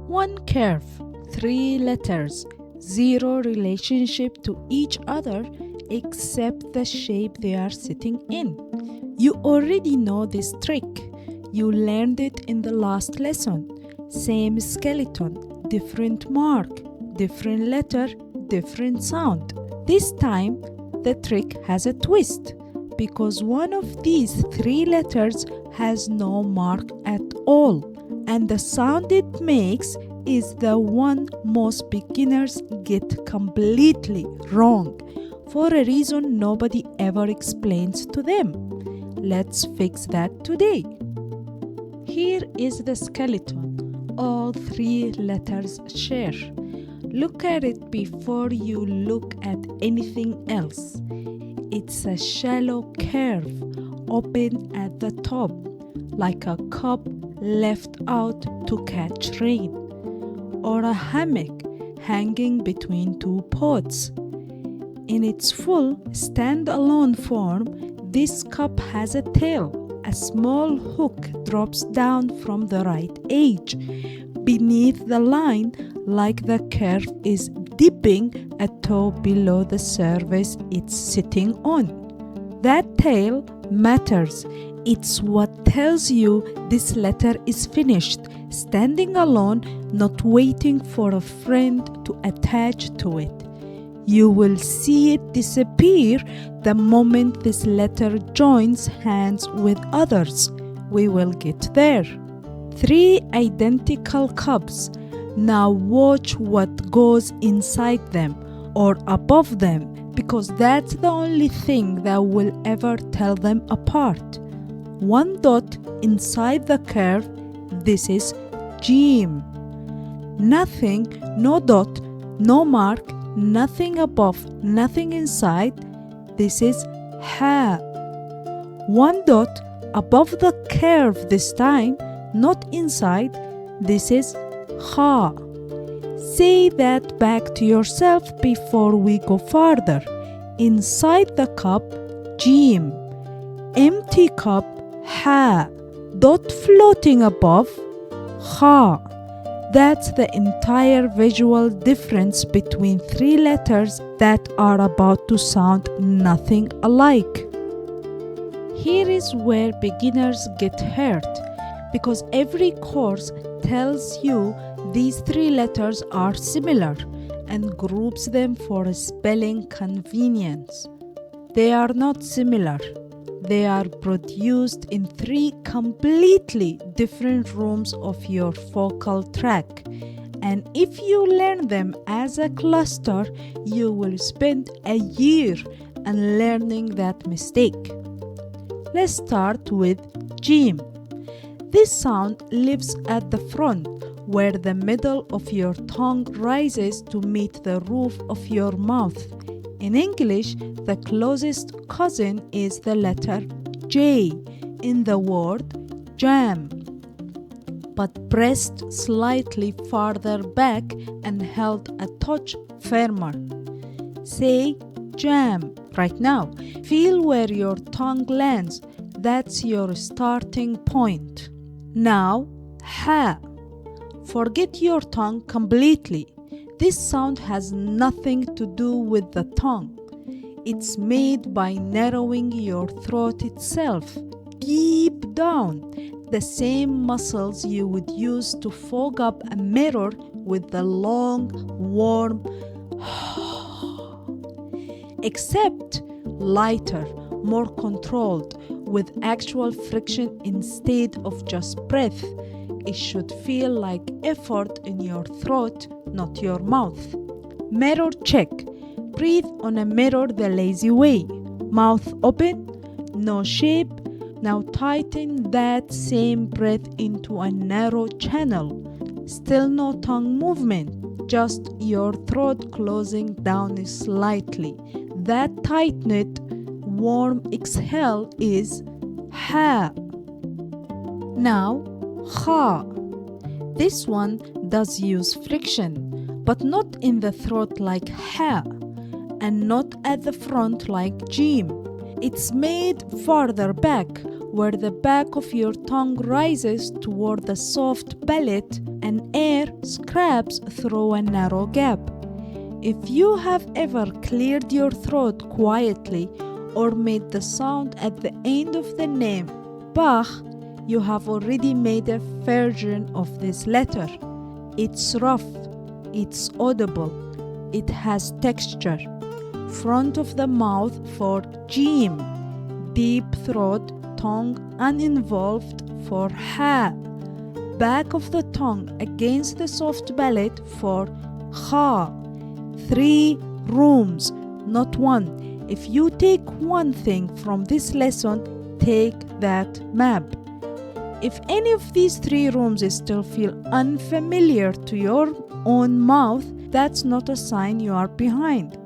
One curve, 3 letters, zero relationship to each other except the shape they are sitting in. You already know this trick. You learned it in the last lesson. Same skeleton, different mark, different letter, different sound. This time, the trick has a twist because one of these 3 letters has no mark at all, and the sound it makes is the one most beginners get completely wrong for a reason nobody ever explains to them. Let's fix that today. Here is the skeleton all 3 letters share. Look at it before you look at anything else. It's a shallow curve, open at the top, like a cup left out to catch rain, or a hammock hanging between 2 pots. In its full, stand-alone form, this cup has a tail. A small hook drops down from the right edge, beneath the line, like the curve is dipping a toe below the surface it's sitting on. That tail matters. It's what tells you this letter is finished, standing alone, not waiting for a friend to attach to it. You will see it disappear the moment this letter joins hands with others. We will get there. 3 identical cups. Now watch what goes inside them or above them, because that's the only thing that will ever tell them apart. 1 dot inside the curve, this is Jim. Nothing, no dot, no mark, nothing above, nothing inside, this is Ha. 1 dot above the curve this time, not inside, this is Ha. Say that back to yourself before we go further. Inside the cup, Jim. Empty cup, Ha. Dot floating above, Ha. That's the entire visual difference between 3 letters that are about to sound nothing alike. Here is where beginners get hurt, because every course tells you these 3 letters are similar and groups them for spelling convenience. They are not similar. They are produced in 3 completely different rooms of your focal tract, and if you learn them as a cluster, you will spend a year unlearning that mistake. Let's start with Jim. This sound lives at the front, where the middle of your tongue rises to meet the roof of your mouth. In English, the closest cousin is the letter J in the word jam, but pressed slightly farther back and held a touch firmer. Say jam right now. Feel where your tongue lands. That's your starting point. Now, Ha. Forget your tongue completely. This sound has nothing to do with the tongue. It's made by narrowing your throat itself, deep down, the same muscles you would use to fog up a mirror with the long, warm except lighter, more controlled, with actual friction instead of just breath. It should feel like effort in your throat, not your mouth. Mirror check. Breathe on a mirror the lazy way. Mouth open, no shape. Now tighten that same breath into a narrow channel. Still no tongue movement, just your throat closing down slightly. That tightened, warm exhale is Ha. Now, Ha. This one does use friction, but not in the throat like Ha, and not at the front like Jim. It's made farther back, where the back of your tongue rises toward the soft palate and air scrapes through a narrow gap. If you have ever cleared your throat quietly or made the sound at the end of the name Bach, you have already made a version of this letter. It's rough, it's audible, it has texture. Front of the mouth for Jim, deep throat, tongue uninvolved for Ha, back of the tongue against the soft palate for Kha. 3 rooms, not one. If you take one thing from this lesson, take that map. If any of these 3 rooms still feel unfamiliar to your own mouth, that's not a sign you are behind.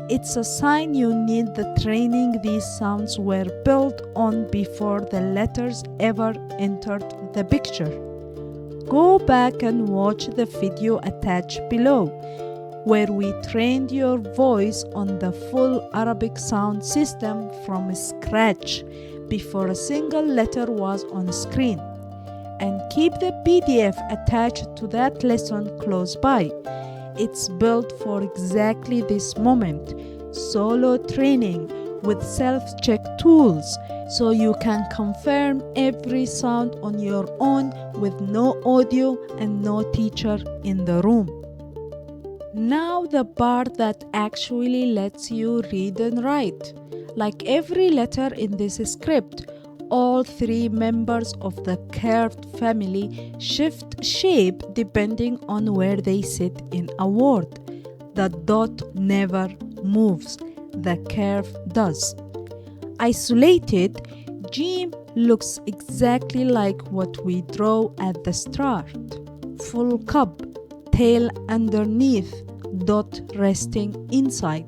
It's a sign you need the training these sounds were built on before the letters ever entered the picture. Go back and watch the video attached below, where we trained your voice on the full Arabic sound system from scratch before a single letter was on screen. And keep the PDF attached to that lesson close by. It's built for exactly this moment, solo training with self-check tools, so you can confirm every sound on your own with no audio and no teacher in the room. Now the part that actually lets you read and write. Like every letter in this script, all 3 members of the curved family shift shape depending on where they sit in a word. The dot never moves, the curve does. Isolated, Jim looks exactly like what we draw at the start. Full cup, tail underneath, dot resting inside.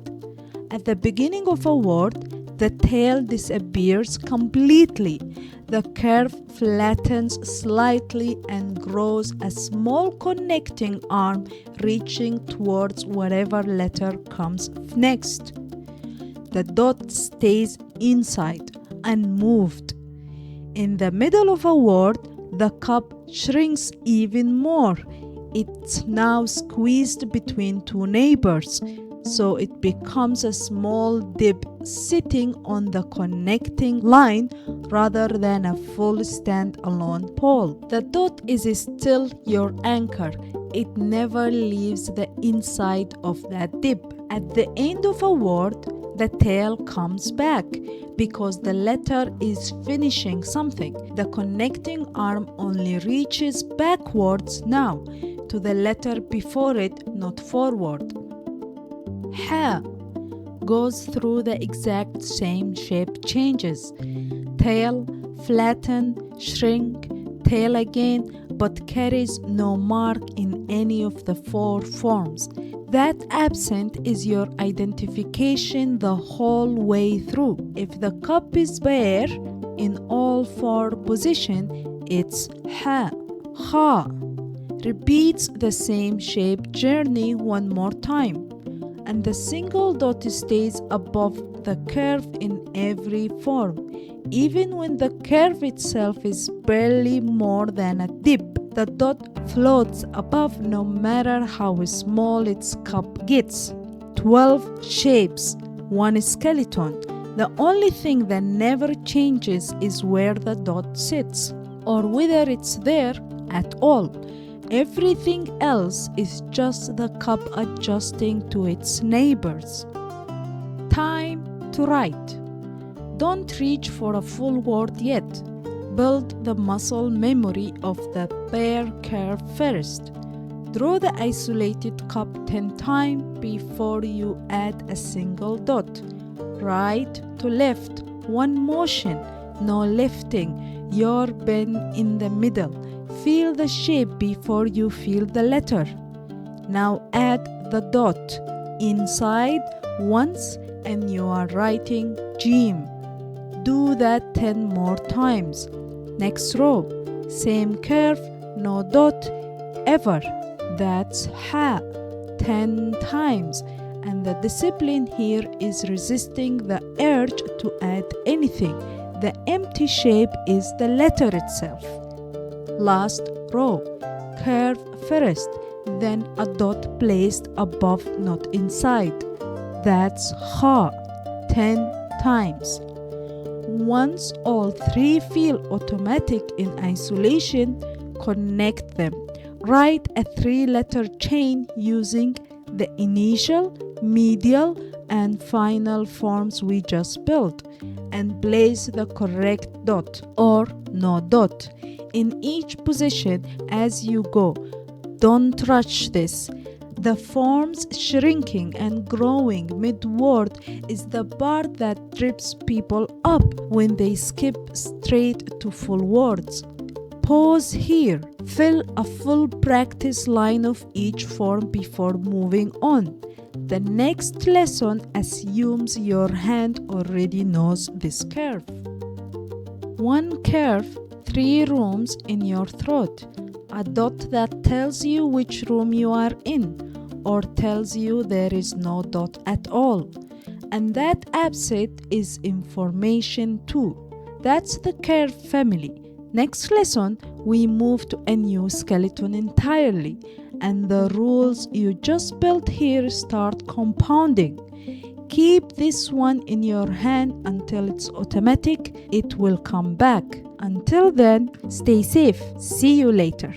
At the beginning of a word, the tail disappears completely. The curve flattens slightly and grows a small connecting arm reaching towards whatever letter comes next. The dot stays inside, unmoved. In the middle of a word, the cup shrinks even more. It's now squeezed between 2 neighbors, so it becomes a small dip sitting on the connecting line rather than a full stand-alone pole. The dot is still your anchor. It never leaves the inside of that dip. At the end of a word, the tail comes back because the letter is finishing something. The connecting arm only reaches backwards now to the letter before it, not forward. Ha goes through the exact same shape changes. Tail, flatten, shrink, tail again, but carries no mark in any of the 4 forms. That absent is your identification the whole way through. If the cup is bare in all 4 positions, it's ha. Ha repeats the same shape journey one more time, and the single dot stays above the curve in every form, even when the curve itself is barely more than a dip. The dot floats above no matter how small its cup gets. 12 shapes, 1 skeleton. The only thing that never changes is where the dot sits, or whether it's there at all. Everything else is just the cup adjusting to its neighbors. Time to write. Don't reach for a full word yet. Build the muscle memory of the bare curve first. Draw the isolated cup 10 times before you add a single dot. Right to left, 1 motion, no lifting, your pen in the middle. Feel the shape before you feel the letter. Now add the dot inside once and you are writing Jim. Do that 10 more times. Next row, same curve, no dot ever. That's ha 10 times. And the discipline here is resisting the urge to add anything. The empty shape is the letter itself. Last row, curve first, then a dot placed above, not inside. That's ha, 10 times. Once all three feel automatic in isolation, connect them. Write a 3-letter chain using the initial, medial, and final forms we just built, and place the correct dot or no dot in each position as you go. Don't rush this. The forms shrinking and growing mid-word is the part that trips people up when they skip straight to full words. Pause here. Fill a full practice line of each form before moving on. The next lesson assumes your hand already knows this curve. 1 curve, 3 rooms in your throat. A dot that tells you which room you are in, or tells you there is no dot at all. And that absent is information too. That's the curve family. Next lesson, we move to a new skeleton entirely, and the rules you just built here start compounding. Keep this one in your hand until it's automatic. It will come back. Until then, stay safe. See you later.